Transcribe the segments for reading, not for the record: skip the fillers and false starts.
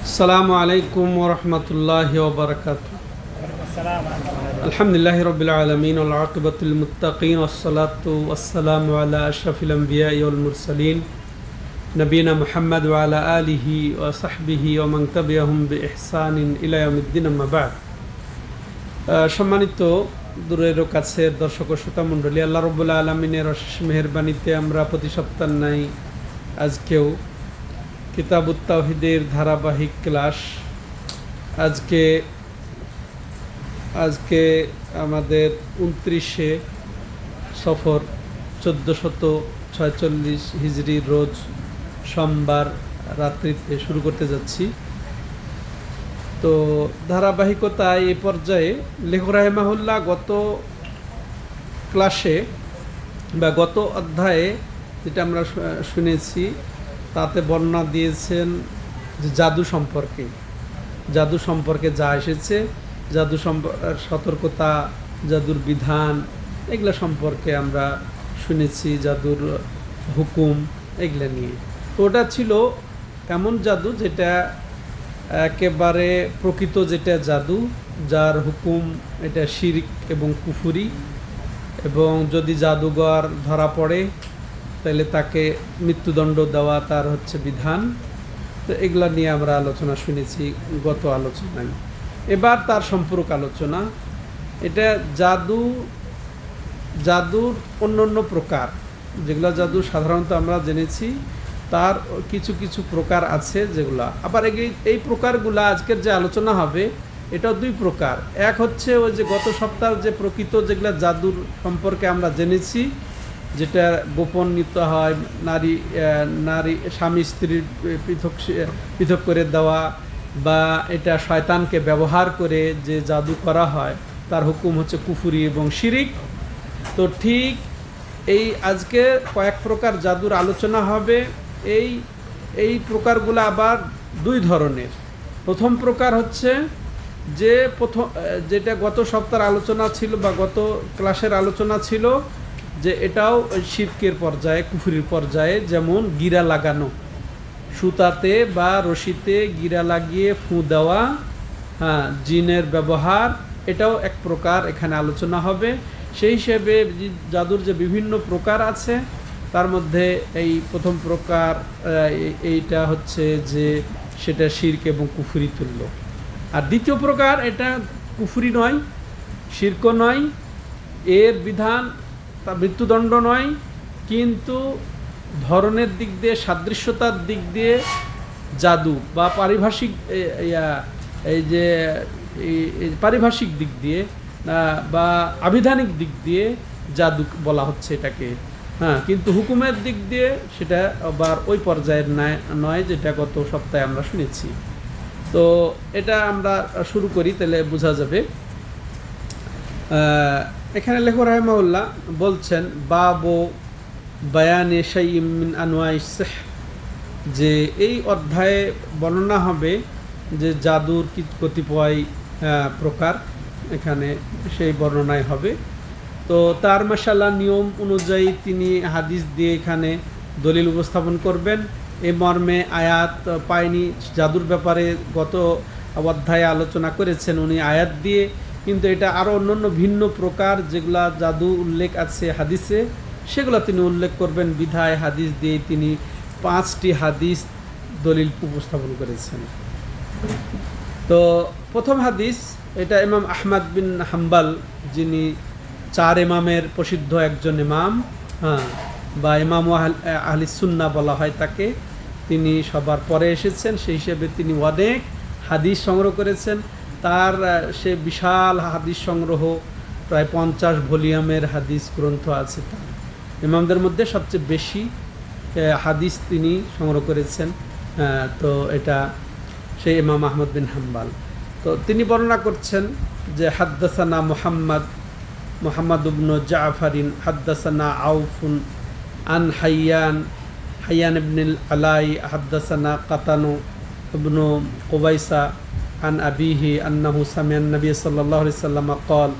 আসসালামু আলাইকুম ওয়া রাহমাতুল্লাহি ওয়া বারাকাতুহু। আলহামদুলিল্লাহি রাব্বিল আলামিন ওয়াল আকিবাতুল মুত্তাকিন ওয়াসসালাতু ওয়াসসালামু আলা আশরাফিল আমবিয়াই ওয়াল মুরসালিন নবিয়িনা মুহাম্মদ ওয়া আলা আলিহি ওয়া সাহবিহি ওয়া মান তাবিআহুম বিইহসানিন ইলা ইয়াউমিদ্দিন, আম্মা বা'দ। সম্মানিত দূরের ও কাছের দর্শক ও শ্রোতা মণ্ডলী, আল্লাহ রাব্বুল আলামিনের অশেষ মেহেরবানিতে আমরা প্রতি সপ্তাহ নাই আজকেও কিতাবুত তাওহীদের ধারাবাহিক ক্লাস। আজকে আমাদের 29শে সফর 1446 হিজরির রোজ সোমবার রাত্রিতে শুরু করতে যাচ্ছি। তো ধারাবাহিকতায় এ পর্যায়ে লেখক রাহিমাহুল্লাহ গত ক্লাসে বা গত অধ্যায়ে যেটা আমরা শুনেছি তাতে বর্ণনা দিয়েছেন যে জাদু সম্পর্কে যা এসেছে, জাদু সতর্কতা, জাদুর বিধান, এগুলো সম্পর্কে আমরা শুনেছি, জাদুর হুকুম এগুলো নিয়ে। তো ওটা ছিল এমন জাদু যেটা একেবারে প্রকৃত, যেটা জাদু যার হুকুম এটা শিরক এবং কুফরি, এবং যদি জাদুঘর ধরা পড়ে তাহলে তাকে মৃত্যুদণ্ড দেওয়া তার হচ্ছে বিধান। তো এগুলা নিয়ে আমরা আলোচনা শুনেছি গত আলোচনায়। এবার তার সম্পূরক আলোচনা। এটা জাদুর অন্য প্রকার, যেগুলো জাদু সাধারণত আমরা জেনেছি, তার কিছু কিছু প্রকার আছে যেগুলা আবার এই প্রকারগুলা আজকের যে আলোচনা হবে এটাও দুই প্রকার। এক হচ্ছে ওই যে গত সপ্তাহ যে প্রকৃত যেগুলা জাদুর সম্পর্কে আমরা জেনেছি, যেটা গোপন নিতে হয়, নারী স্বামী স্ত্রীর পৃথক করে দেওয়া, বা এটা শয়তানকে ব্যবহার করে যে জাদু করা হয় তার হুকুম হচ্ছে কুফরি এবং শিরিক। তো ঠিক এই আজকে কয়েক প্রকার জাদুর আলোচনা হবে। এই প্রকারগুলো আবার দুই ধরনের। প্রথম প্রকার হচ্ছে যে যেটা গত সপ্তাহের আলোচনা ছিল বা গত ক্লাসের আলোচনা ছিল, যে এটাও শিরকের পর্যায়ে, কুফরির পর্যায়ে, যেমন গিরা লাগানো, সুতাতে বা রশিতে গিরা লাগিয়ে ফুঁ দেওয়া, জিনের ব্যবহার, এটাও এক প্রকার এখানে আলোচনা হবে। সেই হিসেবে জাদুর যে বিভিন্ন প্রকার আছে তার মধ্যে এই প্রথম প্রকার এইটা হচ্ছে যে সেটা শিরক এবং কুফরি তুল্য। আর দ্বিতীয় প্রকার এটা কুফরি নয়, শিরক নয়, এর বিধান তা মৃত্যুদণ্ড নয়, কিন্তু ধরনের দিক দিয়ে, সাদৃশ্যতার দিক দিয়ে জাদু বা পারিভাষিক দিক দিয়ে বা আবিধানিক দিক দিয়ে জাদু বলা হচ্ছে এটাকে। কিন্তু হুকুমের দিক দিয়ে সেটা আবার ওই পর্যায়ের নয়, যেটা গত সপ্তাহে আমরা শুনেছি। তো এটা আমরা শুরু করি, তাহলে বোঝা যাবে। এখানে লেখক রাহিমাহুল্লাহ বলছেন, বাবু বায়ানে শাইইম মিন আনওয়াইস সিহর, যে এই অধ্যায়ে বর্ণনা হবে যে জাদুর কতিপয় প্রকার, এখানে সেই বর্ণনায় হবে। তো তার মাশাআল্লাহ নিয়ম অনুযায়ী তিনি হাদিস দিয়ে এখানে দলিল উপস্থাপন করবেন। এ মর্মে আয়াত পায়নি। জাদুর ব্যাপারে গত অধ্যায়ে আলোচনা করেছেন উনি আয়াত দিয়ে, কিন্তু এটা আরও অন্যান্য ভিন্ন প্রকার যেগুলা জাদু উল্লেখ আছে হাদিসে, সেগুলো তিনি উল্লেখ করবেন বিধায় হাদিস দিয়ে তিনি 5টি হাদিস দলিল উপস্থাপন করেছেন। তো প্রথম হাদিস, এটা ইমাম আহমদ বিন হাম্বল, যিনি 4 ইমামের প্রসিদ্ধ একজন ইমাম, বা ইমাম আহলিস সুন্নাহ বলা হয় তাকে, তিনি সবার পরে এসেছেন, সেই হিসেবে তিনি অনেক হাদিস সংগ্রহ করেছেন। তার সে বিশাল হাদিস সংগ্রহ, প্রায় 50 ভলিউমের হাদিস গ্রন্থ আছে। তার ইমামদের মধ্যে সবচেয়ে বেশি হাদিস তিনি সংগ্রহ করেছেন। তো এটা সেই ইমাম আহমদ বিন হাম্বল। তো তিনি বর্ণনা করছেন যে হাদ্দাসানা মুহাম্মদ ইবনে জাফরিন হাদ্দাসানা আউফুন আন হাইয়ান ইবনুল আলাই হাদ্দাসানা কাতানু ইবনু কুবাইসা আন আবিহি আন্নাহু সামিআন নবী সাল্লাল্লাহু আলাইহি ওয়াসাল্লাম ক্বাল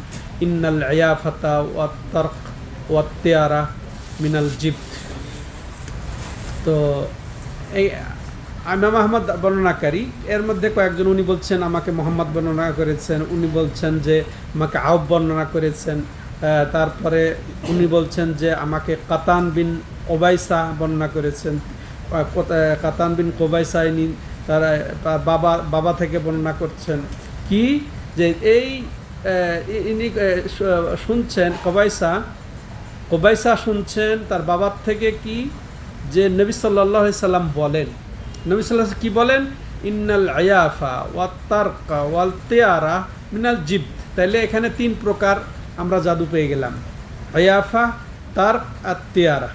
ইন্নাল ইয়াফাতা ওয়াত তারক ওয়াত তিয়ারা মিনাল জিবত। তো এই ইমাম আহমদ বর্ণনাকারী, এর মধ্যে কয়েকজন উনি বলছেন আমাকে মোহাম্মদ বর্ণনা করেছেন, উনি বলছেন যে আমাকে আউফ বর্ণনা করেছেন, তারপরে উনি বলছেন যে আমাকে কাতান বিন ওবাইসা বর্ণনা করেছেন। কাতান বিন কোবাইসা ইনি তারা বাবা থেকে বর্ণনা করছেন কি যে ইনি শুনছেন কোবাইসা শুনছেন তার বাবার থেকে কি যে নবী সাল্লাল্লাহু আলাইহি সাল্লাম বলেন, নবী সাল্লাল্লাহু আলাইহি কি বলেন, ইন্নাল আয়াফা ওয়াত তারকা ওয়াল তিয়ারা মিনাল জিব। তাইলে এখানে 3 প্রকার আমরা জাদু পেয়ে গেলাম, আয়াফা, তার্ক আর তিয়ারা।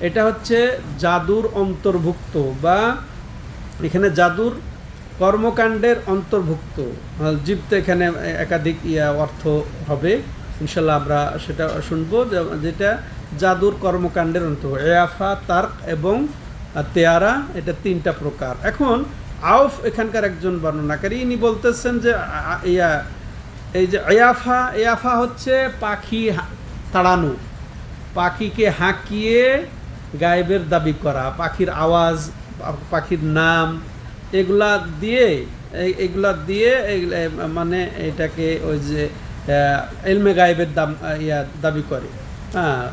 এটা হচ্ছে জাদুর অন্তর্ভুক্ত, বা এখানে জাদুর কর্মকাণ্ডের অন্তর্ভুক্ত। জিপ্ত এখানে একাধিক অর্থ হবে, ইনশাল্লাহ আমরা সেটা শুনবো, যেটা জাদুর কর্মকাণ্ডের অন্তর্ভুক্ত। এয়াফা, তার্ক এবং তেয়ারা, এটা 3টা প্রকার। এখন আউফ এখানকার একজন বর্ণনাকারী, ইনি বলতেছেন যে এই যে এয়াফা হচ্ছে পাখি তাড়ানো, পাখিকে হাঁকিয়ে গায়েবের দাবি করা, পাখির আওয়াজ, পাখির নাম, এগুলা দিয়ে মানে এটাকে ওই যে ইলমে গায়েবের দাবি করে, হ্যাঁ,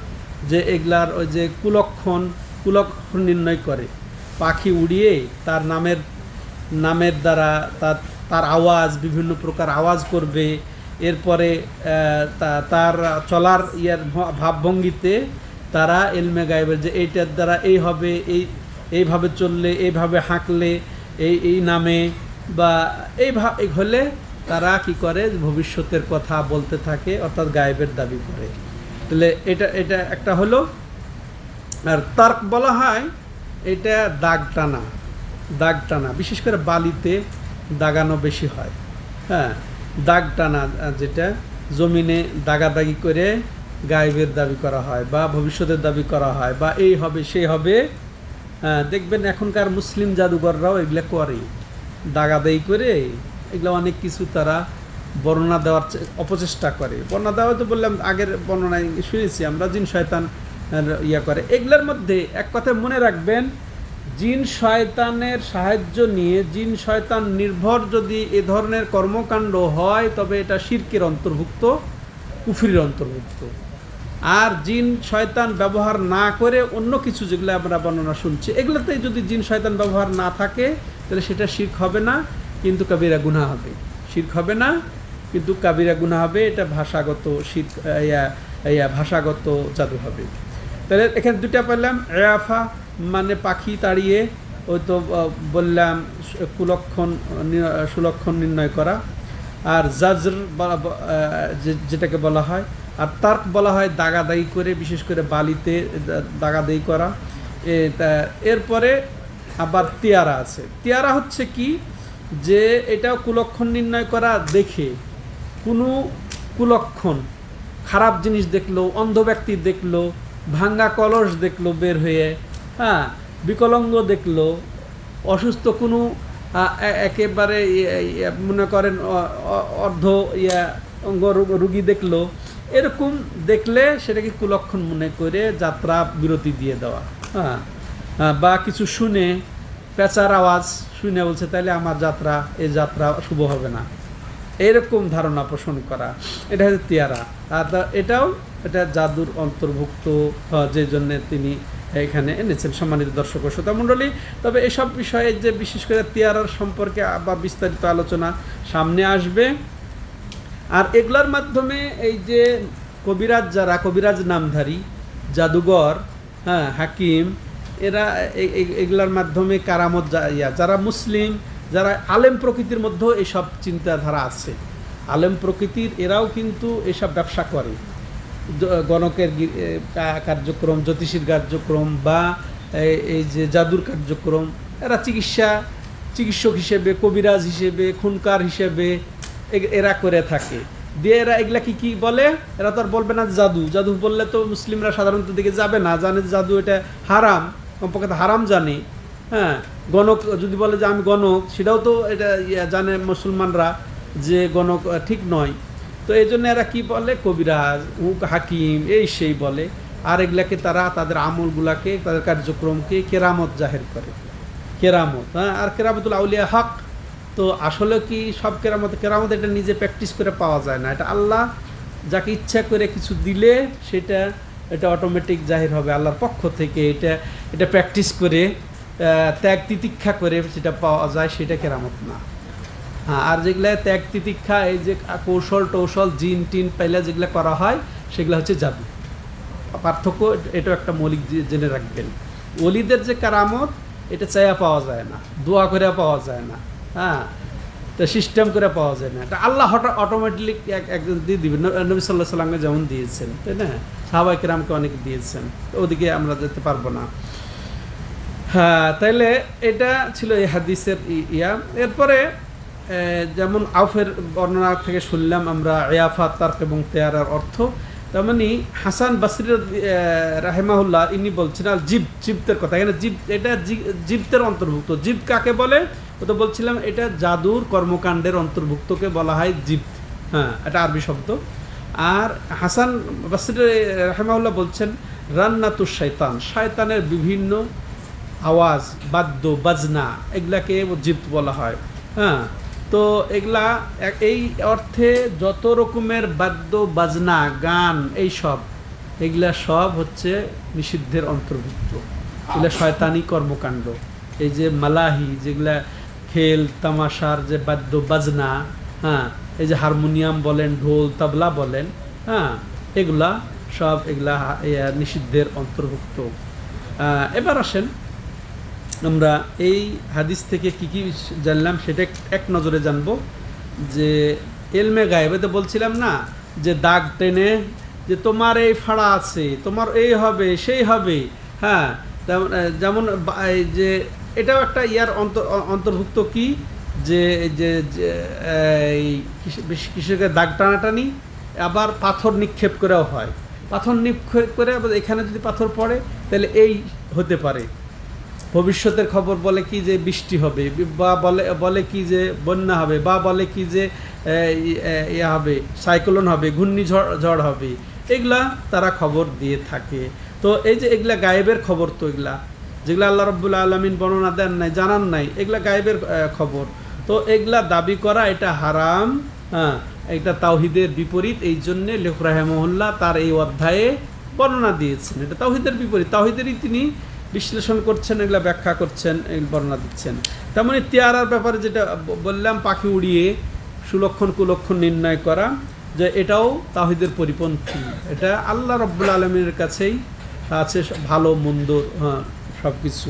যে এগুলার ওই যে কুলক্ষণ নির্ণয় করে, পাখি উড়িয়ে তার নামের দ্বারা তার আওয়াজ, বিভিন্ন প্রকার আওয়াজ করবে, এরপরে তার চলার ভাবভঙ্গিতে তারা ইলমে গায়েবের যে এইটার দ্বারা এই হবে, এইভাবে চললে, এইভাবে হাঁকলে, এই নামে বা এইভাবে হলে তারা কি করে, ভবিষ্যতের কথা বলতে থাকে, অর্থাৎ গায়েবের দাবি করে। তাহলে এটা একটা হলো। আর তার্ক বলা হয় এটা দাগ টানা, বিশেষ করে বালিতে দাগানো বেশি হয়, হ্যাঁ, দাগ টানা, যেটা জমিনে দাগাদাগি করে গায়েবের দাবি করা হয় বা ভবিষ্যতের দাবি করা হয়, বা এই হবে সেই হবে। দেখবেন এখনকার মুসলিম জাদুঘররাও এগুলো করে, দাগাদাগি করে এগুলো অনেক কিছু তারা বর্ণনা দেওয়ার অপচেষ্টা করে। বর্ণনা দেওয়া তো বললাম, আগের বর্ণনায় শুনেছি আমরা, জিন শয়তান করে। এগুলোর মধ্যে এক কথা মনে রাখবেন, জিন শয়তানের সাহায্য নিয়ে, জিন শয়তান নির্ভর যদি এ ধরনের কর্মকাণ্ড হয়, তবে এটা শিরকের অন্তর্ভুক্ত, কুফরির অন্তর্ভুক্ত। আর জিন শয়তান ব্যবহার না করে অন্য কিছু যেগুলো আমরা বর্ণনা শুনছি, এগুলোতে যদি জিন শয়তান ব্যবহার না থাকে, তাহলে সেটা শিরক হবে না, কিন্তু কাবিরা গুনাহ হবে। শিরক হবে না, কিন্তু কাবিরা গুনাহ হবে। এটা ভাষাগত শিরক, ভাষাগত জাদু হবে। তাহলে এখানে 2টা পেলাম, এয়াফা মানে পাখি তাড়িয়ে, ওই তো বললাম সুলক্ষণ নির্ণয় করা, আর জাজর যেটাকে বলা হয়, আর তার্ক বলা হয় দাগাদাগি করে, বিশেষ করে বালিতে দাগাদাগি করা। এরপরে আবার তিয়ারা আছে। তিয়ারা হচ্ছে কি, যে এটাও কুলক্ষণ নির্ণয় করা, দেখে কোনো কুলক্ষণ, খারাপ জিনিস দেখলো, অন্ধ ব্যক্তি দেখলো, ভাঙ্গা কলস দেখলো বের হয়ে, হ্যাঁ, বিকলাঙ্গ দেখলো, অসুস্থ কোনো একেবারে মনে করেন অর্ধ অঙ্গ রুগী দেখলো, এরকম দেখলে সেটাকে কুলক্ষণ মনে করে যাত্রা বিরতি দিয়ে দেওয়া, হ্যাঁ, বা কিছু শুনে পেঁচার আওয়াজ শুনে বলছে তাইলে আমার এই যাত্রা শুভ হবে না, এরকম ধারণা পোষণ করা, এটা হচ্ছে তিয়ারা। আর এটা জাদুর অন্তর্ভুক্ত, যে জন্য তিনি এখানে এনেছেন। সম্মানিত দর্শক ও শ্রোতা মণ্ডলী, তবে এসব বিষয়ে যে বিশেষ করে তিয়ারার সম্পর্কে আবার বিস্তারিত আলোচনা সামনে আসবে। আর এগুলোর মাধ্যমে এই যে কবিরাজ নামধারী জাদুঘর, হ্যাঁ, হাকিম, এরা এগুলোর মাধ্যমে কারামত, যারা মুসলিম, যারা আলেম প্রকৃতির মধ্যেও এইসব চিন্তাধারা আছে, আলেম প্রকৃতির, এরাও কিন্তু এসব ব্যবসা করে। গণকের কার্যক্রম, জ্যোতিষীর কার্যক্রম, বা এই যে জাদুর কার্যক্রম, এরা চিকিৎসক হিসেবে, কবিরাজ হিসেবে, খুনকার হিসেবে এরা করে থাকে। দিয়ে এরা এগুলা কি বলে, এরা তো আর বলবে না জাদু বললে তো মুসলিমরা সাধারণত দিকে যাবে না, জানে জাদু এটা হারাম, কমপক্ষে হারাম জানে, হ্যাঁ। গণক যদি বলে যে আমি গণক, সেটাও তো এটা জানে মুসলমানরা যে গণক ঠিক নয়। তো এই জন্য এরা কি বলে, কবিরাজ, হাকিম, এই সেই বলে। আর এগুলাকে তারা তাদের আমলগুলাকে, তাদের কার্যক্রমকে কেরামত জাহের করে। কেরামত, হ্যাঁ। আর কেরামতুল আউলিয়া হক, তো আসলে কি সব কেরামত কেরামত এটা নিজে প্র্যাকটিস করে পাওয়া যায় না। এটা আল্লাহ যাকে ইচ্ছা করে কিছু দিলে এটা অটোমেটিক জাহির হবে আল্লাহর পক্ষ থেকে। এটা প্র্যাকটিস করে ত্যাগ তিতিক্ষা করে যেটা পাওয়া যায় সেটা কেরামত না। হ্যাঁ, আর যেগুলা ত্যাগ তিতিক্ষা, এই যে কৌশল টৌশল জিন টিন পাইলে যেগুলো করা হয় সেগুলো হচ্ছে জাদু। পার্থক্য এটাও একটা মৌলিক জেনে রাখবেন। ওলিদের যে কারামত এটা চাইয়া পাওয়া যায় না, দোয়া করে পাওয়া যায় না, হ্যাঁ, তো সিস্টেম করে পাওয়া যায় না। এটা আল্লাহ অটোমেটিকলি একজন দিয়ে দিবেন। নবী সাল্লাহ সাল্লামকে যেমন দিয়েছেন, তাই না, সাহাবায়ে কেরামকে অনেক দিয়েছেন, তো ওদিকে আমরা যেতে পারবো না। হ্যাঁ, তাইলে এটা ছিল এই হাদিসের ইয়া। এরপরে যেমন আউফের বর্ণনা থেকে শুনলাম আমরা ইয়াফা, তার্ক এবং তেয়ারার অর্থ। তেমনি হাসান বাসরি রাহেমাহুল্লাহ ইনি বলছেন আর জিপ্তের কথা। এখানে এটা জিপ্তের অন্তর্ভুক্ত। জিপ্ত কাকে বলে? ও তো বলছিলাম এটা জাদুর কর্মকাণ্ডের অন্তর্ভুক্তকে বলা হয় জিপ্ত। হ্যাঁ, এটা আরবি শব্দ। আর হাসান বাসরি রাহেমাহুল্লাহ বলছেন রান্নাতুশ শয়তান, শয়তানের বিভিন্ন আওয়াজ, বাদ্য বাজনা, এগুলাকে জিপ্ত বলা হয়। হ্যাঁ, তো এগুলা এই অর্থে যত রকমের বাদ্য বাজনা, গান, এগুলা সব হচ্ছে নিষিদ্ধের অন্তর্ভুক্ত। এগুলা শয়তানি কর্মকাণ্ড। এই যে মালাহি, যেগুলা খেল তামাশার যে বাদ্য বাজনা, হ্যাঁ, এই যে হারমোনিয়াম বলেন, ঢোল তবলা বলেন, হ্যাঁ, এগুলা নিষিদ্ধের অন্তর্ভুক্ত। এবার আসেন আমরা এই হাদিস থেকে কি কি জানলাম সেটা এক নজরে জানবো। যে এলমে গায়েবে তো বলছিলাম না, যে দাগ টেনে যে তোমার এই ফাড়া আছে, তোমার এই হবে সেই হবে, হ্যাঁ, যেমন যে এটাও একটা ইয়ার অন্তর্ভুক্ত কি, যে এই কৃষকের দাগ টানাটানি, আবার পাথর নিক্ষেপ করেও হয়। পাথর নিক্ষেপ করে আবার এখানে যদি পাথর পড়ে তাহলে এই হতে পারে। ভবিষ্যতের খবর বলে কি যে বৃষ্টি হবে, বা বলে কি যে বন্যা হবে, বা বলে কি যে ইয়া হবে, সাইক্লোন হবে, ঘূর্ণিঝড় হবে, এগুলা তারা খবর দিয়ে থাকে। তো এই যে এগুলা গায়েবের খবর, তো এগুলা যেগুলো আল্লাহ রাব্বুল আলামিন বর্ণনা দেন নাই, জানান নাই, এগুলা গায়েবের খবর। তো এগুলা দাবি করা এটা হারাম, হ্যাঁ, এটা তাওহীদের বিপরীত। এই জন্যে লেখক রাহিমাহুল্লাহ তার এই অধ্যায়ে বর্ণনা দিয়েছেন। এটা তাওহীদের বিপরীত, তাওহীদেরই তিনি বিশ্লেষণ করছেন, এগুলা ব্যাখ্যা করছেন, এগুলো বর্ণনা দিচ্ছেন। তেমনি তিয়ারার ব্যাপারে যেটা বললাম, পাখি উড়িয়ে সুলক্ষণ কুলক্ষণ নির্ণয় করা, যে এটাও তাওহীদের পরিপন্থী। এটা আল্লাহ রাব্বুল আলামিনের কাছেই আছে ভালো মন্দ, হ্যাঁ, সব কিছু।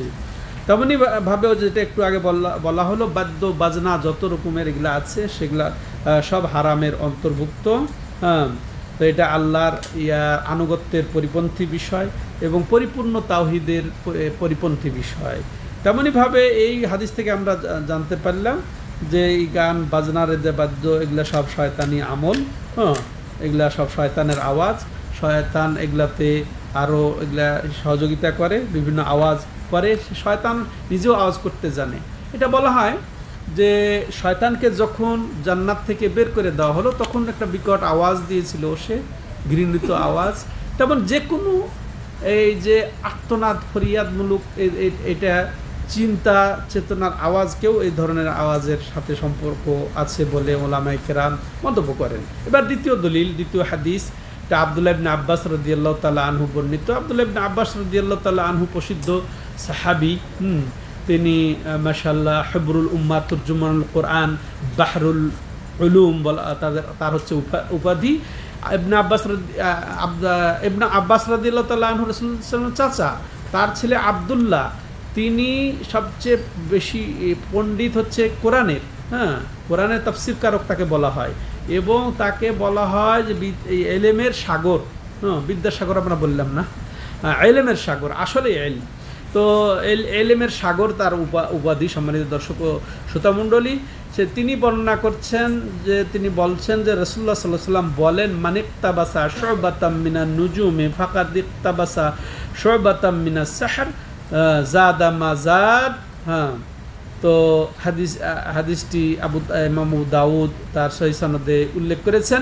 তেমনি ভাবেও যেটা একটু আগে বলা হলো, বাদ্য বাজনা যত রকমের এগুলা আছে সেগুলা সব হারামের অন্তর্ভুক্ত। হ্যাঁ, তো এটা আল্লাহর আনুগত্যের পরিপন্থী বিষয় এবং পরিপূর্ণ তাওহীদের পরিপন্থী বিষয়। তেমনইভাবে এই হাদিস থেকে আমরা জানতে পারলাম যে এই গান বাজনার যে বাদ্য, এগুলা সব শয়তানি আমল। হ্যাঁ, এগুলা সব শয়তানের আওয়াজ। শয়তান এগুলাতে আরও এগুলা সহযোগিতা করে, বিভিন্ন আওয়াজ করে। শয়তান নিজেও আওয়াজ করতে জানে। এটা বলা হয় যে শয়তানকে যখন জান্নাত থেকে বের করে দেওয়া হলো তখন একটা বিকট আওয়াজ দিয়েছিল সে, ঘৃণিত আওয়াজ। তেমন যে কোনো এই যে আর্তনাদ ফরিয়াদমূলক এটা চিন্তা চেতনার আওয়াজকেও এই ধরনের আওয়াজের সাথে সম্পর্ক আছে বলে ওলামায়ে কেরাম মন্তব্য করেন। এবার দ্বিতীয় দলিল, দ্বিতীয় হাদিস, এটা আব্দুল্লাহ ইবনে আব্বাস রাদিয়াল্লাহু তাআলা আনহু বর্ণিত। আব্দুল্লাহ ইবনে আব্বাস রাদিয়াল্লাহু তাআলা আনহু প্রসিদ্ধ সাহাবী। তিনি মাশাআল্লাহ হিবরুল উম্মাহ, তুরজুমানুল কোরআন, বাহরুল উলুম বলা তার হচ্ছে উপাধি। ইবনে আব্বাস রাদিয়াল্লাহু তাআলা আনহু রাসূলুল্লাহ সাল্লাল্লাহু আলাইহি ওয়াসাল্লামের চাচা, তার ছেলে আব্দুল্লাহ, তিনি সবচেয়ে বেশি পণ্ডিত হচ্ছে কোরআনের। হ্যাঁ, কোরআনের তাফসীরকারক তাকে বলা হয়, এবং তাকে বলা হয় যে এলেমের সাগর। হ্যাঁ, বিদ্যাসাগর আমরা বললাম না, এলেমের সাগর, আসলে এলম। তো এলেমের সাগর তার উপাধি। সম্মানিত দর্শক ও শ্রোতামণ্ডলী, তিনি বর্ণনা করছেন যে তিনি বলছেন যে রাসূলুল্লাহ সাল্লাল্লাহু আলাইহি ওয়াসাল্লাম বলেন, মানিকতাবাসা শুবাতাম মিনান নুজুমি ফাকাদ ইকতাবাসা শুবাতাম মিনাস সাহর জাদা মাজাদ। হ্যাঁ, তো হাদিসটি ইমাম আবু দাউদ তার সহিহ সনদে উল্লেখ করেছেন।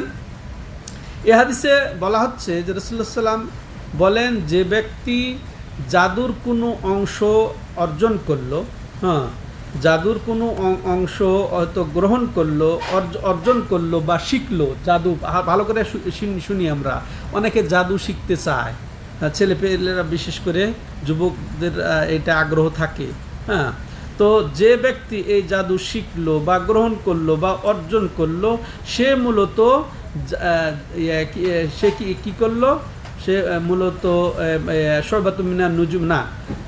এই হাদিসে বলা হচ্ছে যে রাসূলুল্লাহ সাল্লাল্লাহু আলাইহি ওয়াসাল্লাম বলেন, যে ব্যক্তি জাদুর কোনো অংশ অর্জন করলো, হ্যাঁ, জাদুর কোনো অংশ হয়তো গ্রহণ করলো, অর্জন করলো বা শিখলো জাদু। ভালো করে শুনি আমরা, অনেকে জাদু শিখতে চায়, ছেলেপেলেরা বিশেষ করে যুবকদের এটা আগ্রহ থাকে। হ্যাঁ, তো যে ব্যক্তি এই জাদু শিখলো বা গ্রহণ করলো বা অর্জন করলো, সে মূলত সে কি করলো, সে মূলত শরবাতুমিনা নুজুম না,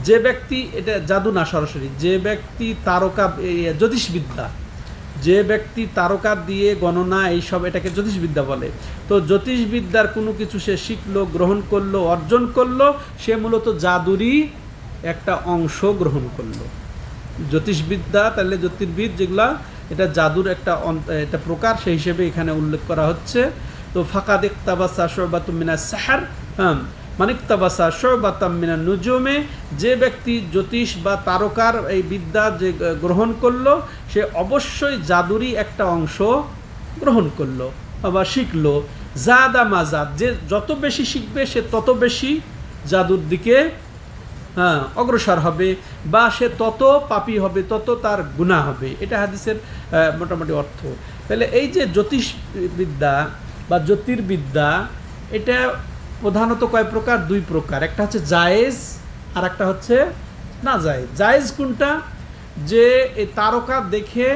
যে ব্যক্তি, এটা জাদু না সরাসরি, যে ব্যক্তি তারকা জ্যোতিষবিদ্যা, যে ব্যক্তি তারকা দিয়ে গণনা এইসব, এটাকে জ্যোতিষবিদ্যা বলে। তো জ্যোতিষবিদ্যার কোনো কিছু সে শিখলো, গ্রহণ করলো, অর্জন করলো, সে মূলত জাদুরই একটা অংশ গ্রহণ করলো। জ্যোতিষবিদ্যা তাহলে জ্যোতির্বিদ যেগুলা, এটা জাদুর একটা প্রকার, সেই হিসেবে এখানে উল্লেখ করা হচ্ছে। তো ফাকাদ ইকতাবাসা শুবাতুম মিনাস সাহর, মানে ইকতাবাসা শুবাতাম মিনান নুজুমে, যে ব্যক্তি জ্যোতিষ বা তারকার এই বিদ্যা যে গ্রহণ করলো, সে অবশ্যই জাদুরই একটা অংশ গ্রহণ করলো বা শিখলো। জাদা মাজাদ, যে যত বেশি শিখবে সে তত বেশি জাদুর দিকে অগ্রসর হবে, বা সে তত পাপী হবে, তত তার গুনাহ হবে। এটা হাদিসের মোটামুটি অর্থ। তাহলে এই যে জ্যোতিষবিদ্যা বা জ্যোতির্বিদ্যা, এটা প্রধানত কয় প্রকার? দুই প্রকার। একটা হচ্ছে জায়েজ, আর একটা হচ্ছে না জায়েজ। জায়েজ কোনটা? যে এই তারকা দেখে,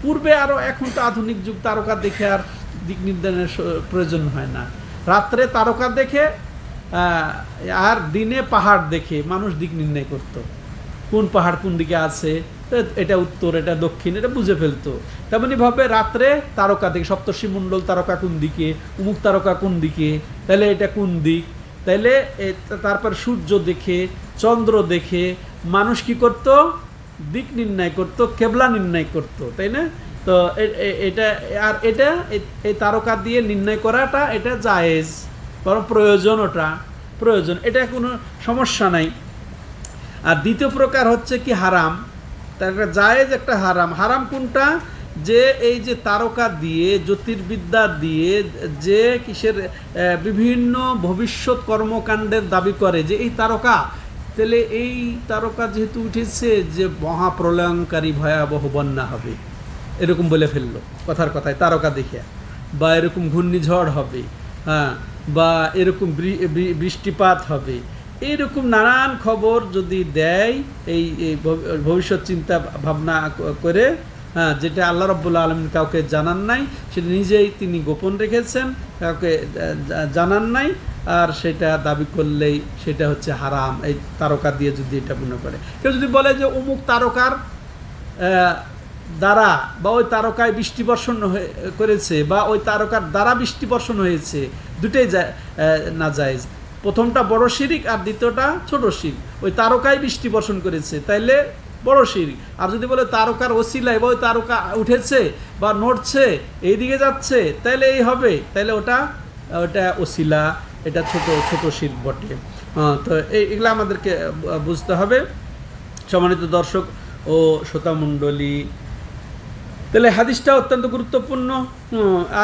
পূর্বে আরও, এখন তো আধুনিক যুগ, তারকা দেখে আর দিক নির্দেশনের প্রয়োজন হয় না। রাত্রে তারকা দেখে আর দিনে পাহাড় দেখে মানুষ দিক নির্ণয় করত, কোন পাহাড় কোন দিকে আছে, এটা উত্তর, এটা দক্ষিণ, এটা বুঝে ফেলতো। তেমনিভাবে রাত্রে তারকা দেখে, সপ্তর্ষি মণ্ডল তারকা কোন দিকে, উমুক তারকা কোন দিকে, তাহলে এটা কোন দিক, তাইলে তারপর সূর্য দেখে, চন্দ্র দেখে মানুষ কি করত? দিক নির্ণয় করত, কেবলা নির্ণয় করত, তাই না? তো এটা, আর এটা এই তারকা দিয়ে নির্ণয় করাটা, এটা জায়েজ, বরং প্রয়োজন, ওটা প্রয়োজন, এটা কোনো সমস্যা নাই। আর দ্বিতীয় প্রকার হচ্ছে কি হারাম। তার একটা জায়েজ, একটা হারাম। হারাম কোনটা? যে এই যে তারকা দিয়ে, জ্যোতির্বিদ্যা দিয়ে যে কিসের বিভিন্ন ভবিষ্যৎ কর্মকাণ্ডের দাবি করে, যে এই তারকা, তাহলে এই তারকা যেহেতু উঠেছে যে মহাপ্রলয়ঙ্কারী ভয়াবহ বন্যা হবে, এরকম বলে ফেললো কথার কথায় তারকা দেখে, বা এরকম ঘূর্ণিঝড় হবে, হ্যাঁ, বা এরকম বৃষ্টিপাত হবে, এইরকম নানান খবর যদি দেয়, এই ভবিষ্যৎ চিন্তা ভাবনা করে, হ্যাঁ, যেটা আল্লাহ রাব্বুল আলামিন কাউকে জানান নাই, সেটা নিজেই তিনি গোপন রেখেছেন, কাউকে জানান নাই, আর সেটা দাবি করলেই সেটা হচ্ছে হারাম। এই তারকা দিয়ে যদি এটা মনে করে, কেউ যদি বলে যে অমুক তারকার দ্বারা, বা ওই তারকায় বৃষ্টি বর্ষণ করেছে, বা ওই তারকার দ্বারা বৃষ্টি বর্ষণ হয়েছে, দুটোই না জায়েজ। প্রথমটা বড় শিরিক, আর দ্বিতীয়টা ছোট শিরিক। ওই তারকায় বৃষ্টি বর্ষণ করেছে, তাইলে বড় শিরিক। আর যদি বলে তারকার ওসিলায়, বা ওই তারকা উঠেছে বা নড়ছে, এইদিকে যাচ্ছে, তাইলে এই হবে, তাইলে ওটা ওসিলা, এটা ছোট ছোট শিরক বটে। তো এগুলো আমাদেরকে বুঝতে হবে, সম্মানিত দর্শক ও শ্রোতামণ্ডলী। তাহলে হাদিসটা অত্যন্ত গুরুত্বপূর্ণ।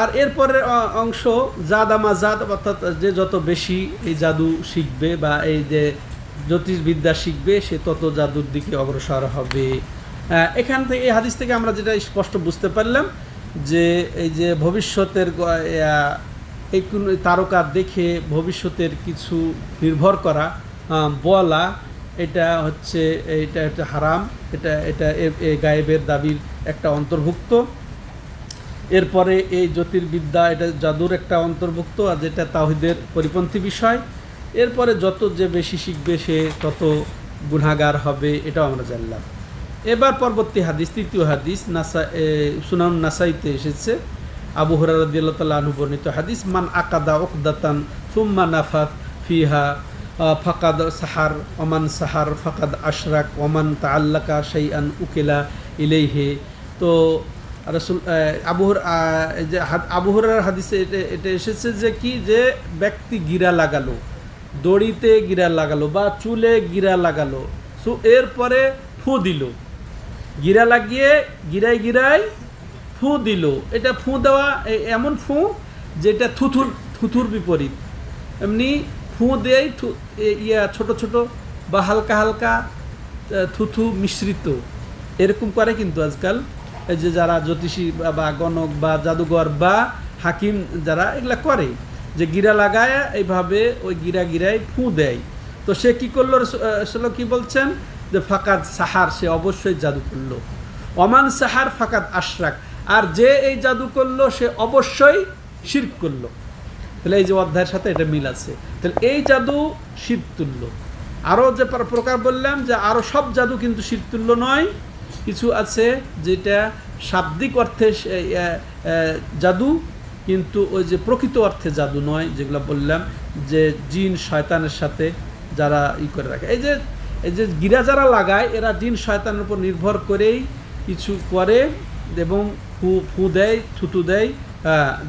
আর এরপরের অংশ জাদ, অর্থাৎ যে যত বেশি এই জাদু শিখবে বা এই যে জ্যোতিষবিদ্যা শিখবে, সে তত জাদুর দিকে অগ্রসর হবে। এখান থেকে, এই হাদিস থেকে আমরা যেটা স্পষ্ট বুঝতে পারলাম, যে এই যে ভবিষ্যতের এই কোন তারকা দেখে ভবিষ্যতের কিছু নির্ভর করা, বলা, এটা হচ্ছে হারাম, এটা গায়েবের দাবির একটা অন্তর্ভুক্ত। এরপরে এই জ্যোতির্বিদ্যা, এটা জাদুর একটা অন্তর্ভুক্ত, আর যেটা তাওহীদের পরিপন্থী বিষয়। এরপরে যত যে বেশি শিখবে সে তত গুনাহগার হবে, এটাও আমরা জানলাম। এবার পরবর্তী হাদিস, তৃতীয় হাদিস, সুনান নাসাইতে এসেছে, আবু হুরায়রা রাদিয়াল্লাহু তাআলা আনহু বর্ণিত হাদিস, মান আকাদা উকদাতান সুম্মা নাফাত ফিহা ফাকাদ সাহার, ওমান সাহার ফাকাদ আশরাক, ওমান তাআল্লাকা শাইআন উকিলা ইলাইহি। তো রাসূল আবু হুরায়রার হাদিসে এটা এসেছে যে কি, যে ব্যক্তি গিরা লাগালো, দড়িতে গিরা লাগালো বা চুলে গিরা লাগালো, এরপরে ফু দিল, গিরা লাগিয়ে গিরায় ফু দিল। এটা ফু দেওয়া এমন ফু যেটা থুথুর বিপরীত। এমনি ফু দেয় ছোট ছোট বা হালকা হালকা থুথু মিশ্রিত, এরকম করে কিন্তু আজকাল এই যে যারা জ্যোতিষী বা গণক বা জাদুঘর বা হাকিম যারা এগুলা করে, যে গিরা লাগায় এইভাবে ওই গিরায় ফু দেয়। তো সে কি করলো, আসলে কি বলছেন যে ফাকাদ সাহার, সে অবশ্যই জাদু করলো। ওমান সাহার ফাকাদ আশরাক, আর যে এই জাদু করলো সে অবশ্যই শিরক করলো। তাহলে এই যে অধ্যায়ের সাথে এটা মিল আছে। তাহলে এই জাদু শিরক তুল্য। আরও যে প্রকার বললাম যে আরও সব জাদু কিন্তু শিরক তুল্য নয়, কিছু আছে যেটা শাব্দিক অর্থে জাদু, কিন্তু ওই যে প্রকৃত অর্থে জাদু নয়, যেগুলো বললাম যে জিন শয়তানের সাথে যারা করে রাখে। এই যে গিরা যারা লাগায় এরা জিন শয়তানের উপর নির্ভর করেই কিছু করে এবং ফু দেয়, থুতু দেয়,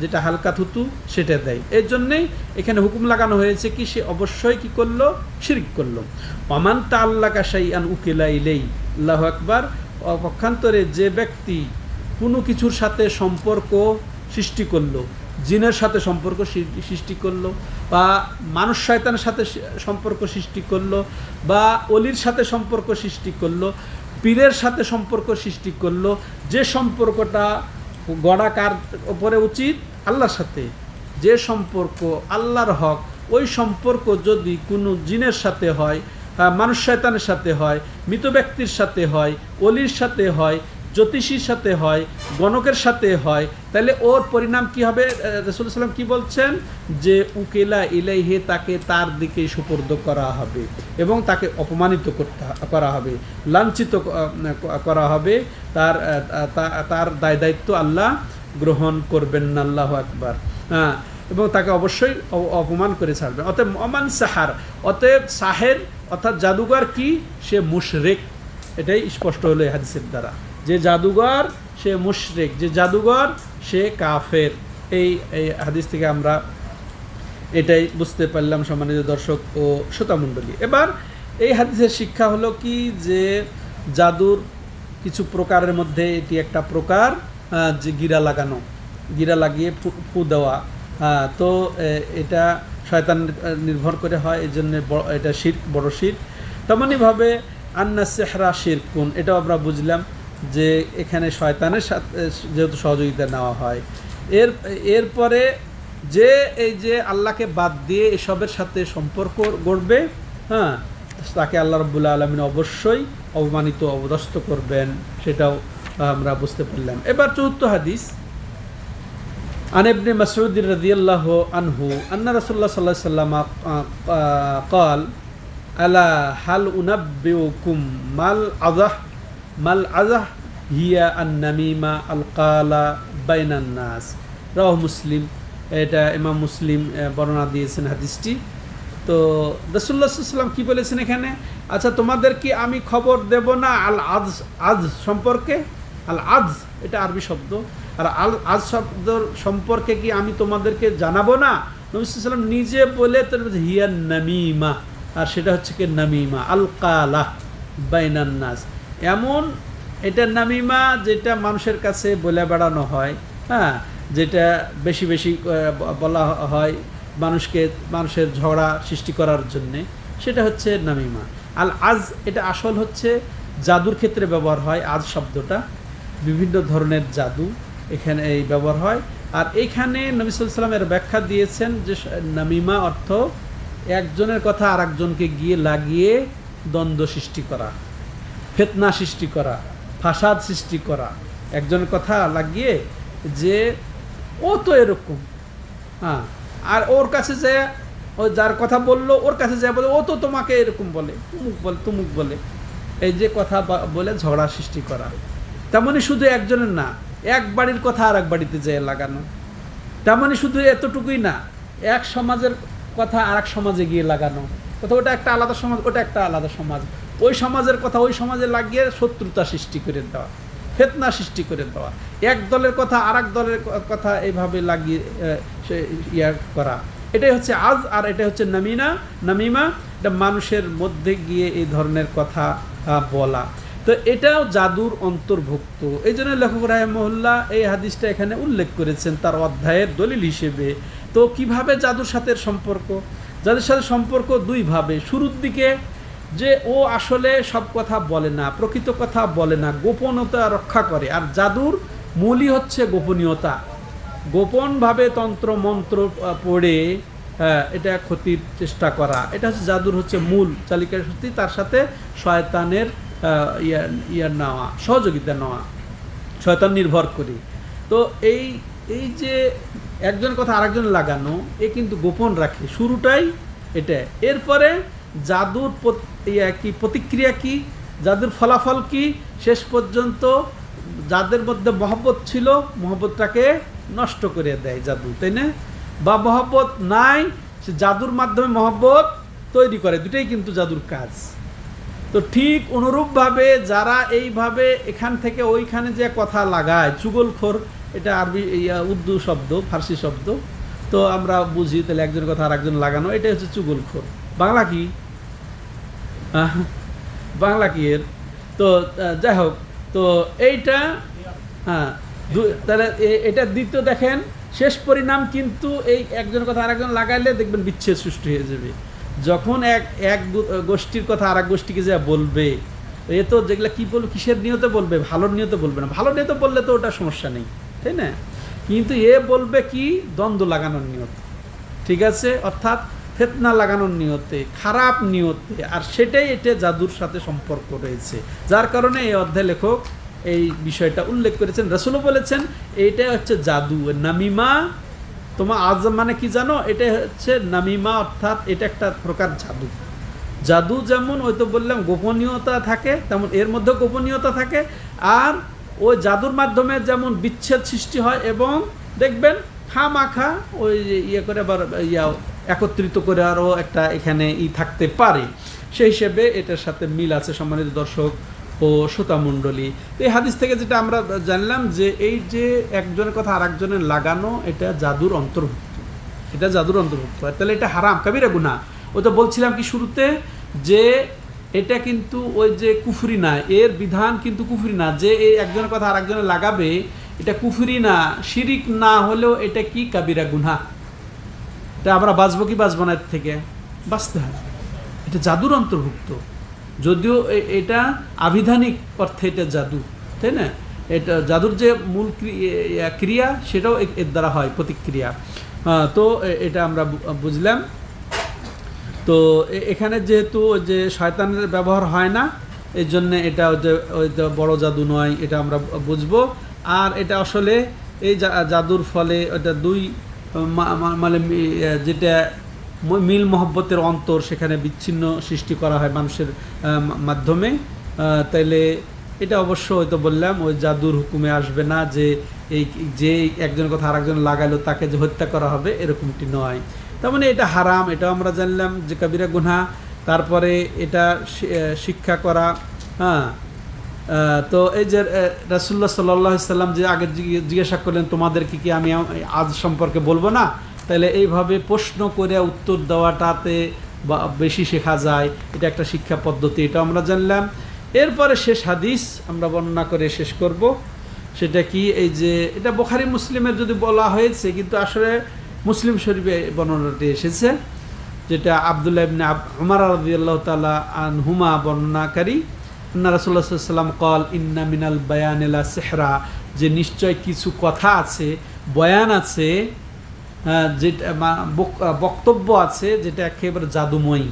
যেটা হালকা থুতু সেটা দেয়। এর জন্যেই এখানে হুকুম লাগানো হয়েছে কি সে অবশ্যই কি করলো, শিরক করলো। ওমান তাআল্লাকা শাইআন উকিলা ইলাইহি, আল্লাহু আকবার। পক্ষান্তরে যে ব্যক্তি কোনো কিছুর সাথে সম্পর্ক সৃষ্টি করলো, জিনের সাথে সম্পর্ক সৃষ্টি করলো, বা মানুষ শয়তানের সাথে সম্পর্ক সৃষ্টি করলো, বা অলির সাথে সম্পর্ক সৃষ্টি করলো, পীরের সাথে সম্পর্ক সৃষ্টি করলো, যে সম্পর্কটা গড়া কার ওপরে উচিত, আল্লাহর সাথে, যে সম্পর্ক আল্লাহর হক, ওই সম্পর্ক যদি কোনো জিনের সাথে হয়, মানুষ শয়তানের সাথে হয়, মৃত ব্যক্তির সাথে হয়, অলির সাথে হয়, জ্যোতিষীর সাথে হয়, গণকের সাথে হয়, তাহলে ওর পরিণাম কি হবে? রাসূল সাল্লাল্লাহু কি বলছেন যে উকিলা ইলাইহি, তাকে তার দিকে সুপর্দ করা হবে এবং তাকে অপমানিত করা হবে, লাঞ্ছিত করা হবে। তার দায় দায়িত্ব আল্লাহ গ্রহণ করবেন না। আল্লাহু আকবার। এবং তাকে অবশ্যই অপমান করে ছাড়বে। অতএব ওমান সাহার, অতএব সাহের অর্থাৎ জাদুঘর কি, সে মুশরিক। এটাই স্পষ্ট হলো এই হাদিসের দ্বারা, যে জাদুঘর সে মুশরিক, যে জাদুঘর সে কাফের। এই হাদিস থেকে আমরা এটাই বুঝতে পারলাম সম্মানিত দর্শক ও শ্রোতামণ্ডলী। এবার এই হাদিসের শিক্ষা হলো কি, যে জাদুর কিছু প্রকারের মধ্যে এটি একটা প্রকার, যে গিরা লাগানো, গিরা লাগিয়ে ফু দেওয়া। তো এটা শয়তান নির্ভর করে হয়, এই জন্য এটা শিরক, বড় শিরক। তেমনইভাবে আন্না সেহরা শিরকুন, এটাও আমরা বুঝলাম যে এখানে শয়তানের সাথে যেহেতু সহযোগিতা নেওয়া হয়। এরপরে যে এই যে আল্লাহকে বাদ দিয়ে এসবের সাথে সম্পর্ক গড়বে, তাকে আল্লাহ রাব্বুল আলামিন অবশ্যই অপমানিত, অবদস্ত করবেন, সেটাও আমরা বুঝতে পারলাম। এবার চতুর্থ হাদিস, আন ইবনে মাসউদ রাদিয়াল্লাহু আনহু আন্না রাসূলুল্লাহ সাল্লাল্লাহু আলাইহি ওয়াসাল্লাম قال আলা হাল উনাব্বিউকুম মাল আযাহ হিয়া আন-নামিমা আল-কালা বাইনান নাস। রাওয়াহু মুসলিম। এটা ইমাম মুসলিম বর্ণনা দিয়েছেন হাদিসটি। তো রাসূলুল্লাহ সাল্লাল্লাহু আলাইহি ওয়াসাল্লাম কি বলেছেন এখানে, আচ্ছা তোমাদের কি আমি খবর দেব না আল আজ সম্পর্কে? আল আজ এটা আরবি শব্দ, আর আল আজ শব্দর সম্পর্কে কি আমি তোমাদেরকে জানাবো না? নবী সাল্লাল্লাহু আলাইহি ওয়াসাল্লাম নিজে বলে হিয়া নামিমা, আর সেটা হচ্ছে কি নামিমা আল কালা বাইনান নাস। এমন এটা নামিমা যেটা মানুষের কাছে বলে বেড়ানো হয়, যেটা বেশি বেশি বলা হয় মানুষের ঝগড়া সৃষ্টি করার জন্যে, সেটা হচ্ছে নামিমা। আল আজ এটা আসল হচ্ছে জাদুর ক্ষেত্রে ব্যবহার হয়। আজ শব্দটা বিভিন্ন ধরনের জাদু এখানে এই ব্যবহার হয়। আর এইখানে নবী সাল্লাল্লাহু আলাইহি ওয়াসাল্লাম এর ব্যাখ্যা দিয়েছেন যে নামিমা অর্থ একজনের কথা আর একজনকে গিয়ে লাগিয়ে দ্বন্দ্ব সৃষ্টি করা, ফিতনা সৃষ্টি করা, ফাসাদ সৃষ্টি করা। একজনের কথা লাগিয়ে যে ও তো এরকম, আর ওর কাছে যে ও যার কথা বললো ওর কাছে যা বলে ও তো তোমাকে এরকম বলে, তুমুক বলে, এই যে কথা বলে ঝগড়া সৃষ্টি করা। তেমনি শুধু একজনের না, এক বাড়ির কথা আর এক বাড়িতে যেয়ে লাগানো। তেমনি শুধু এতটুকুই না, এক সমাজের কথা আর এক সমাজে গিয়ে লাগানো। কোথাও ওটা একটা আলাদা সমাজ, ওটা একটা আলাদা সমাজ, ওই সমাজের কথা ওই সমাজে লাগিয়ে শত্রুতা সৃষ্টি করে দেওয়া, ফিতনা সৃষ্টি করে দেওয়া। এক দলের কথা আর এক দলের কথা এইভাবে লাগিয়ে করা। এটাই হচ্ছে আজ, আর এটা হচ্ছে নামিমা। এটা মানুষের মধ্যে গিয়ে এই ধরনের কথা বলা। তো এটাও জাদুর অন্তর্ভুক্ত। এই জন্য লেখক রাহিমাহুল্লাহ এই হাদিসটা এখানে উল্লেখ করেছেন তার অধ্যায়ের দলিল হিসেবে। তো কিভাবে জাদুর সাথে সম্পর্ক? জাদুর সাথে সম্পর্ক দুইভাবে। শুরুর দিকে যে ও আসলে সব কথা বলে না, প্রকৃত কথা বলে না, গোপনতা রক্ষা করে। আর জাদুর মূলই হচ্ছে গোপনীয়তা, গোপনভাবে তন্ত্র মন্ত্র পড়ে এটা ক্ষতির চেষ্টা করা, এটা হচ্ছে জাদুর হচ্ছে মূল চালিকা শক্তি। তার সাথে শয়তানের ইয়ার নেওয়া, সহযোগিতা নেওয়া, শয়তান নির্ভর করি। তো এই এই যে একজন কথা আরেকজন লাগানো, এ কিন্তু গোপন রাখে, শুরুটাই এটা। এরপরে জাদুর কি প্রতিক্রিয়া কি, জাদুর ফলাফল কি, শেষ পর্যন্ত যাদের মধ্যে মহব্বত ছিল মহব্বতটাকে নষ্ট করে দেয় জাদু, তাই না? বা মহব্বত নাই, সে জাদুর মাধ্যমে মহব্বত তৈরি করে, দুটাই কিন্তু জাদুর কাজ। তো ঠিক অনুরূপভাবে যারা এইভাবে এখান থেকে ওইখানে যে কথা লাগায়, চুগলখোর, এটা আরবি উর্দু শব্দ, ফার্সি শব্দ, তো আমরা বুঝি তাহলে একজন কথা আর একজন লাগানো, এটা হচ্ছে চুগলখোর। বাংলা কি, বাংলা কি এর? তো যাই হোক, তো এইটা হ্যাঁ, তাহলে এটা দ্বিতীয় দেখেন, শেষ পরিণাম কিন্তু এই একজন কথা আরেকজন লাগাইলে দেখবেন বিচ্ছেদ সৃষ্টি হয়ে যাবে। যখন এক গোষ্ঠীর কথা আর এক গোষ্ঠীকে যা বলবে, এ তো যেগুলো কি বলবে, কিসের নিয়তে বলবে, ভালোর নিয়তে বলবে না। ভালো নিয়তে বললে তো ওটা সমস্যা নেই, তাই না? কিন্তু এ বলবে কি দ্বন্দ্ব লাগানোর নিয়তে, ঠিক আছে, অর্থাৎ ফিতনা লাগানোর নিয়তে, খারাপ নিয়তে। আর সেটাই এটা জাদুর সাথে সম্পর্ক রয়েছে, যার কারণে এই অধ্যায় লেখক এই বিষয়টা উল্লেখ করেছেন। রাসূলও বলেছেন এইটা হচ্ছে জাদু, নামিমা। তোমার আজ মানে কি জানো, এটা হচ্ছে নামিমা, অর্থাৎ এটা একটা প্রকার জাদু। জাদু যেমন ওই তো বললাম গোপনীয়তা থাকে, তেমন এর মধ্যে গোপনীয়তা থাকে। আর ওই জাদুর মাধ্যমে যেমন বিচ্ছেদ সৃষ্টি হয়, এবং দেখবেন খামাখা ওই ইয়ে করে আবার একত্রিত করে আরও একটা এখানে থাকতে পারে। সেই হিসেবে এটার সাথে মিল আছে, সম্মানিত দর্শক ও শ্রোতামণ্ডলী। এই হাদিস থেকে যেটা আমরা জানলাম যে এই যে একজনের কথা আর একজনের লাগানো, এটা জাদুর অন্তর্ভুক্ত, এটা জাদুর অন্তর্ভুক্ত। তাহলে এটা হারাম, কাবিরা গুনাহ। ওই তো বলছিলাম কি শুরুতে, যে এটা কিন্তু ওই যে কুফরি না, এর বিধান কিন্তু কুফরি না, যে এই একজনের কথা আর একজনের লাগাবে, এটা কুফরি না, শিরিক না হলেও এটা কি কাবিরা গুনাহ। এটা আমরা বাঁচবো কি বাঁচবো না, এর থেকে বাঁচতে হয়। এটা জাদুর অন্তর্ভুক্ত, যদিও এটা আবিধানিক অর্থে এটা জাদু, তাই না? এটা জাদুর যে মূল ক্রিয়া সেটাও এর দ্বারা হয়, প্রতিক্রিয়া। তো এটা আমরা বুঝলাম। তো এখানে যেহেতু যে শয়তানের ব্যবহার হয় না, এই জন্যে এটা ওই বড় জাদু নয়, এটা আমরা বুঝবো। আর এটা আসলে এই জাদুর ফলে এটা দুই মানে যেটা মিল মহব্বতের অন্তর, সেখানে বিচ্ছিন্ন সৃষ্টি করা হয় মানুষের মাধ্যমে। তাইলে এটা অবশ্য হয়তো বললাম ওই জাদুর হুকুমে আসবে না, যে একজনের কথা আরেকজন লাগাইলো তাকে যে হত্যা করা হবে, এরকমটি নয়। তার মানে এটা হারাম, এটাও আমরা জানলাম যে কাবিরা গুনাহ। তারপরে এটা শিক্ষা করা, হ্যাঁ। তো এই যে রাসূলুল্লাহ সাল্লাল্লাহু আলাইহি সাল্লাম যে আগে জিজ্ঞাসা করলেন তোমাদেরকে কি আমি আজ সম্পর্কে বলবো না, তাহলে এইভাবে প্রশ্ন করে উত্তর দেওয়াটাতে বেশি শেখা যায়, এটা একটা শিক্ষা পদ্ধতি, এটা আমরা জানলাম। এরপরে শেষ হাদিস আমরা বর্ণনা করে শেষ করব। সেটা কি, এই যে এটা বুখারী মুসলিমের যদি বলা হয়েছে, কিন্তু আসলে মুসলিম শরীফে বর্ণনাটি এসেছে, যেটা আব্দুল্লাহ ইবনে উমর রাদিয়াল্লাহু তাআলা আনহুমা বর্ণনাকারী, আন্না রাসূলুল্লাহ সাল্লাল্লাহু আলাইহি ওয়াসাল্লাম কল ইন্না মিনাল বায়ানি লা সিহরা, যে নিশ্চয় কিছু কথা আছে, বয়ান আছে, যেটা বক্তব্য আছে, যেটা একেবারে জাদুময়ী,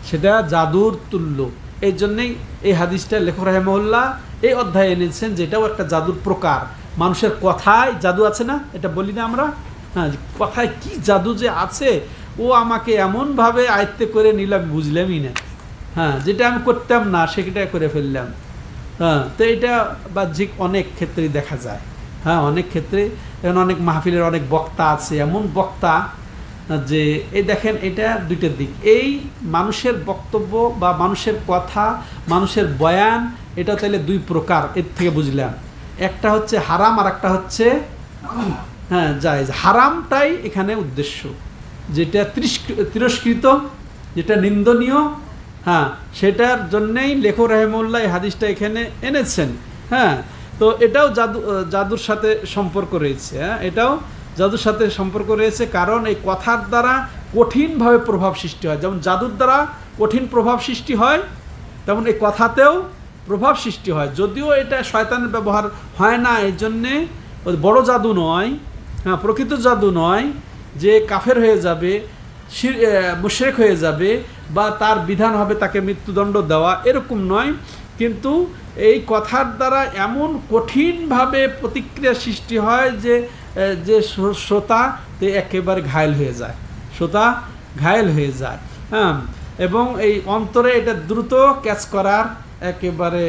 সেটা জাদুর তুল্য। এই জন্যেই এই হাদিসটা লেখক রাহিমাহুল্লাহ এই অধ্যায়ে এনেছেন, যেটাও একটা জাদুর প্রকার। মানুষের কথায় জাদু আছে না, এটা বলি না আমরা, হ্যাঁ, কথায় কি জাদু যে আছে, ও আমাকে এমনভাবে আয়ত্তে করে নিলাম বুঝলামই না, হ্যাঁ, যেটা আমি করতাম না সেটা করে ফেললাম। হ্যাঁ, তো এটা বাহ্যিক অনেক ক্ষেত্রেই দেখা যায়, হ্যাঁ, অনেক ক্ষেত্রে। এখন অনেক মাহফিলের অনেক বক্তা আছে, এমন বক্তা যে এই দেখেন, এটা দুইটা দিক। এই মানুষের বক্তব্য বা মানুষের কথা, মানুষের বয়ান, এটা তাহলে দুই প্রকার, এর থেকে বুঝলাম। একটা হচ্ছে হারাম, আর একটা হচ্ছে হ্যাঁ জায়েজ। হারামটাই এখানে উদ্দেশ্য, যেটা তিরস্কৃত, যেটা নিন্দনীয়, হ্যাঁ, সেটার জন্যেই লেখক রাহিমাহুল্লাহ এই হাদিসটা এখানে এনেছেন। হ্যাঁ, তো এটাও জাদুর সাথে সম্পর্ক রয়েছে, হ্যাঁ, এটাও জাদুর সাথে সম্পর্ক রয়েছে, কারণ এই কথার দ্বারা কঠিনভাবে প্রভাব সৃষ্টি হয়। যেমন জাদুর দ্বারা কঠিন প্রভাব সৃষ্টি হয়, তেমন এই কথাতেও প্রভাব সৃষ্টি হয়। যদিও এটা শয়তানের ব্যবহার হয় না, এই জন্যে বড় জাদু নয়, হ্যাঁ, প্রকৃত জাদু নয় যে কাফের হয়ে যাবে, মুশরিক হয়ে যাবে বা তার বিধান হবে তাকে মৃত্যুদণ্ড দেওয়া, এরকম নয়। কিন্তু এই কথার দ্বারা এমন কঠিনভাবে প্রতিক্রিয়া সৃষ্টি হয় যে যে শ্রোতা তে একেবারে ঘায়েল হয়ে যায়, শ্রোতা ঘায়েল হয়ে যায়, হ্যাঁ। এবং এই অন্তরে এটা দ্রুত ক্যাচ করার একেবারে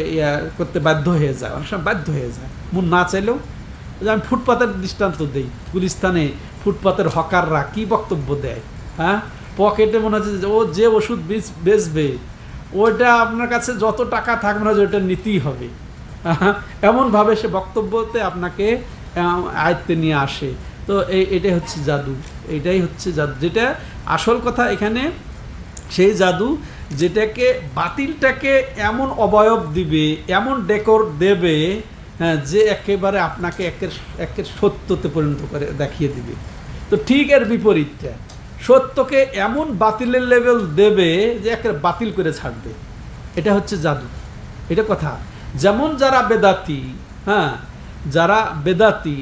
করতে বাধ্য হয়ে যায়, অনেক সময় বাধ্য হয়ে যায়, মন না চাইলেও। আমি ফুটপাতের দৃষ্টান্ত দিই, গুলিস্তানে ফুটপাতের হকাররা কি বক্তব্য দেয়, হ্যাঁ, পকেটে মনে হচ্ছে ও যে ওষুধ বেচবে ওইটা আপনার কাছে যত টাকা থাকবে না যে ওইটা নিতেই হবে, এমনভাবে সে বক্তব্যতে আপনাকে আয়ত্তে নিয়ে আসে। তো এটাই হচ্ছে জাদু, এটাই হচ্ছে জাদু। যেটা আসল কথা এখানে সেই জাদু যেটাকে বাতিলটাকে এমন অবয়ব দিবে, এমন ডেকোর দেবে, হ্যাঁ, যে একেবারে আপনাকে একের সত্যতে পরিণত করে দেখিয়ে দিবে। তো ঠিক এর বিপরীতটা, সত্যকে এমন বাতিলের লেভেল দেবে যে একেবারে বাতিল করে ছাড়বে। এটা হচ্ছে জাদু, এটা কথা। যেমন যারা বেদাতি, হ্যাঁ, যারা বেদাতি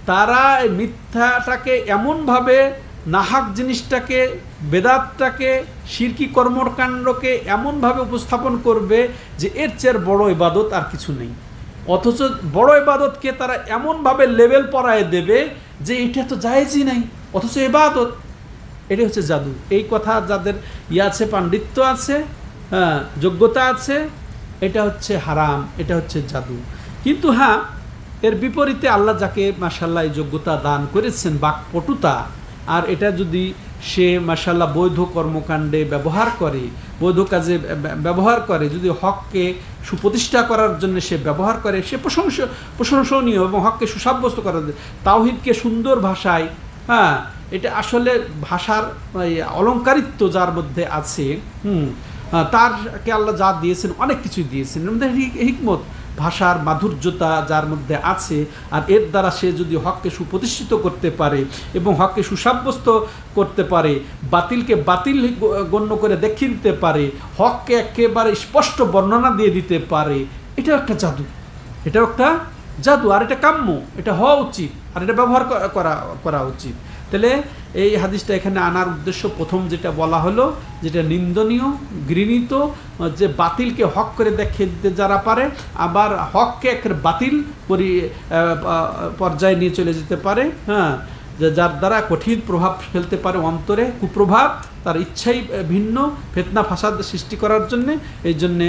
তারা মিথ্যাটাকে এমনভাবে, নাহাক জিনিসটাকে, বেদাতটাকে, শিরকি কর্মকাণ্ডকে এমনভাবে উপস্থাপন করবে যে এর চেয়ে বড় ইবাদত আর কিছু নেই। অথচ বড় ইবাদতকে তারা এমনভাবে লেভেল পরায় দেবে যে এটা তো জায়েজই নাই, অথচ ইবাদত। এটাই হচ্ছে জাদু। এই কথা যাদের আছে, পাণ্ডিত্য আছে, হ্যাঁ, যোগ্যতা আছে, এটা হচ্ছে হারাম, এটা হচ্ছে জাদু। কিন্তু হ্যাঁ, এর বিপরীতে আল্লাহ যাকে মাশাআল্লাহ এই যোগ্যতা দান করেছেন, বাকপটুতা, আর এটা যদি সে মাশাআল্লাহ বৈধ কর্মকাণ্ডে ব্যবহার করে, বৈধ কাজে ব্যবহার করে, যদি হককে সুপ্রতিষ্ঠা করার জন্য সে ব্যবহার করে, সে প্রশংসনীয়, এবং হককে সুসাব্যস্ত করার, তাওহীদকে সুন্দর ভাষায়, হ্যাঁ, এটা আসলে ভাষার অলংকারিত্ব যার মধ্যে আছে, তারকে আল্লাহ যা দিয়েছেন, অনেক কিছুই দিয়েছেন, হিকমত, ভাষার মাধুর্যতা যার মধ্যে আছে, আর এর দ্বারা সে যদি হককে সুপ্রতিষ্ঠিত করতে পারে এবং হককে সুসাব্যস্ত করতে পারে, বাতিলকে বাতিল গণ্য করে দেখিয়ে দিতে পারে, হককে একেবারে স্পষ্ট বর্ণনা দিয়ে দিতে পারে, এটা একটা জাদু, এটাও একটা জাদু। আর এটা কাম্য, এটা হওয়া উচিত, আর এটা ব্যবহার করা উচিত। তাহলে এই হাদিসটা এখানে আনার উদ্দেশ্য, প্রথম যেটা বলা হলো, যেটা নিন্দনীয়, ঘৃণিত, যে বাতিলকে হক করে দেখিয়ে দিতে যারা পারে, আবার হককে একের বাতিল পর্যায়ে নিয়ে চলে যেতে পারে, হ্যাঁ, যার দ্বারা কঠিন প্রভাব ফেলতে পারে অন্তরে, কুপ্রভাব, তার ইচ্ছাই ভিন্ন, ফিতনা ফাসাদ সৃষ্টি করার জন্যে, এই জন্যে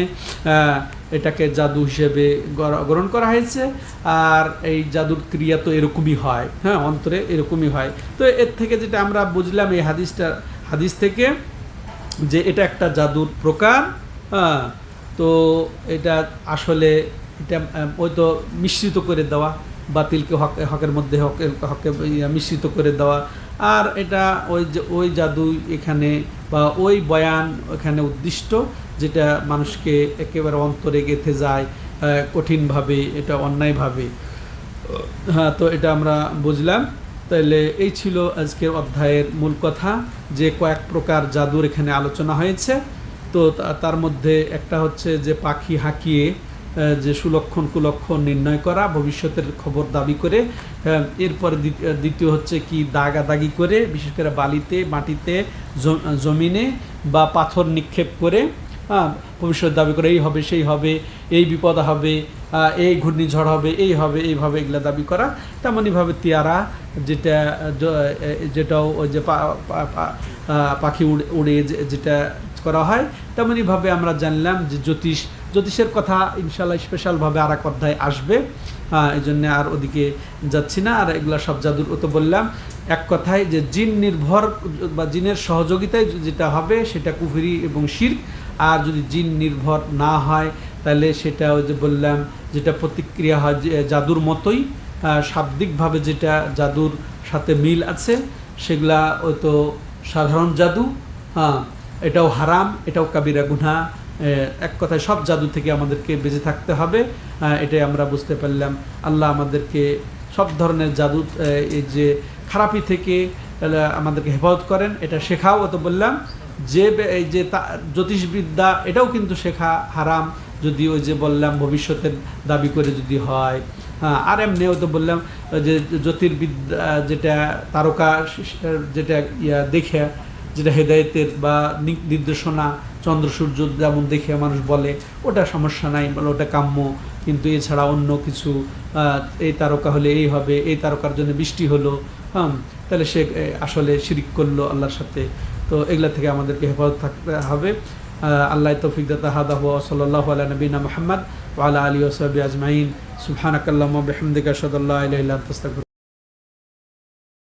এটাকে জাদু হিসেবে গ্রহণ করা হয়েছে। আর এই জাদুর ক্রিয়া তো এরকমই হয়, হ্যাঁ, অন্তরে এরকমই হয়। তো এর থেকে যেটা আমরা বুঝলাম এই হাদিস থেকে, যে এটা একটা জাদুর প্রকার, হ্যাঁ। তো এটা আসলে এটা ওই তো মিশ্রিত করে দেওয়া, বাতিলকে হকের মধ্যে হকে মিশ্রিত করে দেওয়া, আর এটা ওই জাদু এখানে বা ওই বয়ান এখানে উদ্দিষ্ট, যেটা মানুষকে একেবারে অন্তরে গেঁথে যায় কঠিনভাবে, এটা অন্যায়ভাবে, হ্যাঁ। তো এটা আমরা বুঝলাম। তাইলে এই ছিল আজকের অধ্যায়ের মূল কথা, যে কয়েক প্রকার জাদুর এখানে আলোচনা হয়েছে। তো তার মধ্যে একটা হচ্ছে যে পাখি হাঁকিয়ে যে সুলক্ষণ কুলক্ষণ নির্ণয় করা, ভবিষ্যতের খবর দাবি করে। এরপরে দ্বিতীয় হচ্ছে কি দাগাদাগি করে, বিশেষ করে বালিতে, মাটিতে, জমিনে বা পাথর নিক্ষেপ করে, হ্যাঁ, ভবিষ্যৎ দাবি করে এই হবে, সেই হবে, এই বিপদ হবে, এই ঘূর্ণিঝড় হবে, এই হবে, এইভাবে এগুলা দাবি করা। তেমনইভাবে তিয়ারা, যেটাও ওই যে পাখি উড়ে যেটা করা হয়, তেমনইভাবে আমরা জানলাম যে জ্যোতিষের কথা ইনশাআল্লাহ স্পেশালভাবে আর এক অধ্যায় আসবে, এই জন্যে আর ওদিকে যাচ্ছি না। আর এগুলা সব জাদুর তো বললাম, এক কথায় যে জিন নির্ভর বা জিনের সহযোগিতায় যেটা হবে সেটা কুফরি এবং শিরক। আর যদি জিন নির্ভর না হয় তাহলে সেটা ওই যে বললাম, যেটা প্রতিক্রিয়া হয় জাদুর মতোই, শাব্দিকভাবে যেটা জাদুর সাথে মিল আছে, সেগুলা ওই তো সাধারণ জাদু, হ্যাঁ, এটাও হারাম, এটাও কাবিরা গুনাহ। এক কথায় সব জাদু থেকে আমাদেরকে বেঁচে থাকতে হবে, এটাই আমরা বুঝতে পারলাম। আল্লাহ আমাদেরকে সব ধরনের জাদু, এই যে খারাপি থেকে আমাদেরকে হেফাজত করেন, এটা শেখাও তো বললাম। এই যে জ্যোতিষবিদ্যা এটাও কিন্তু শেখা হারাম, যদি ওই যে বললাম ভবিষ্যতের দাবি করে যদি হয়। হ্যাঁ, আর এমনিও তো বললাম যে জ্যোতির্বিদ্যা যেটা তারকা যেটা দেখে, যেটা হেদায়েতের বা নির্দেশনা চন্দ্র সূর্য যেমন দেখে মানুষ বলে ওটা সমস্যা নাই, বলে ওটা কাম্য। কিন্তু এছাড়া অন্য কিছু এই তারকা হলে এই হবে, এই তারকার জন্য বৃষ্টি হলো, হ্যাঁ, তাহলে সে আসলে শিরিক করলো আল্লাহর সাথে। তো এগুলা থেকে আমাদেরকে হেফাজত থাকতে হবে। আল্লাহ তৌফিক দাতা হাদা ওয়া সাল্লাল্লাহু আলা নবিনা মুহাম্মদ ওয়া আলা আলিহি ওয়া সাহবিহি আজমাইন। সুবহানাকাল্লাহুম্মা ওয়া বিহামদিকা আশহাদু আল্লা ইলাহা ইল্লা আনতা আস্তাগফিরুকা।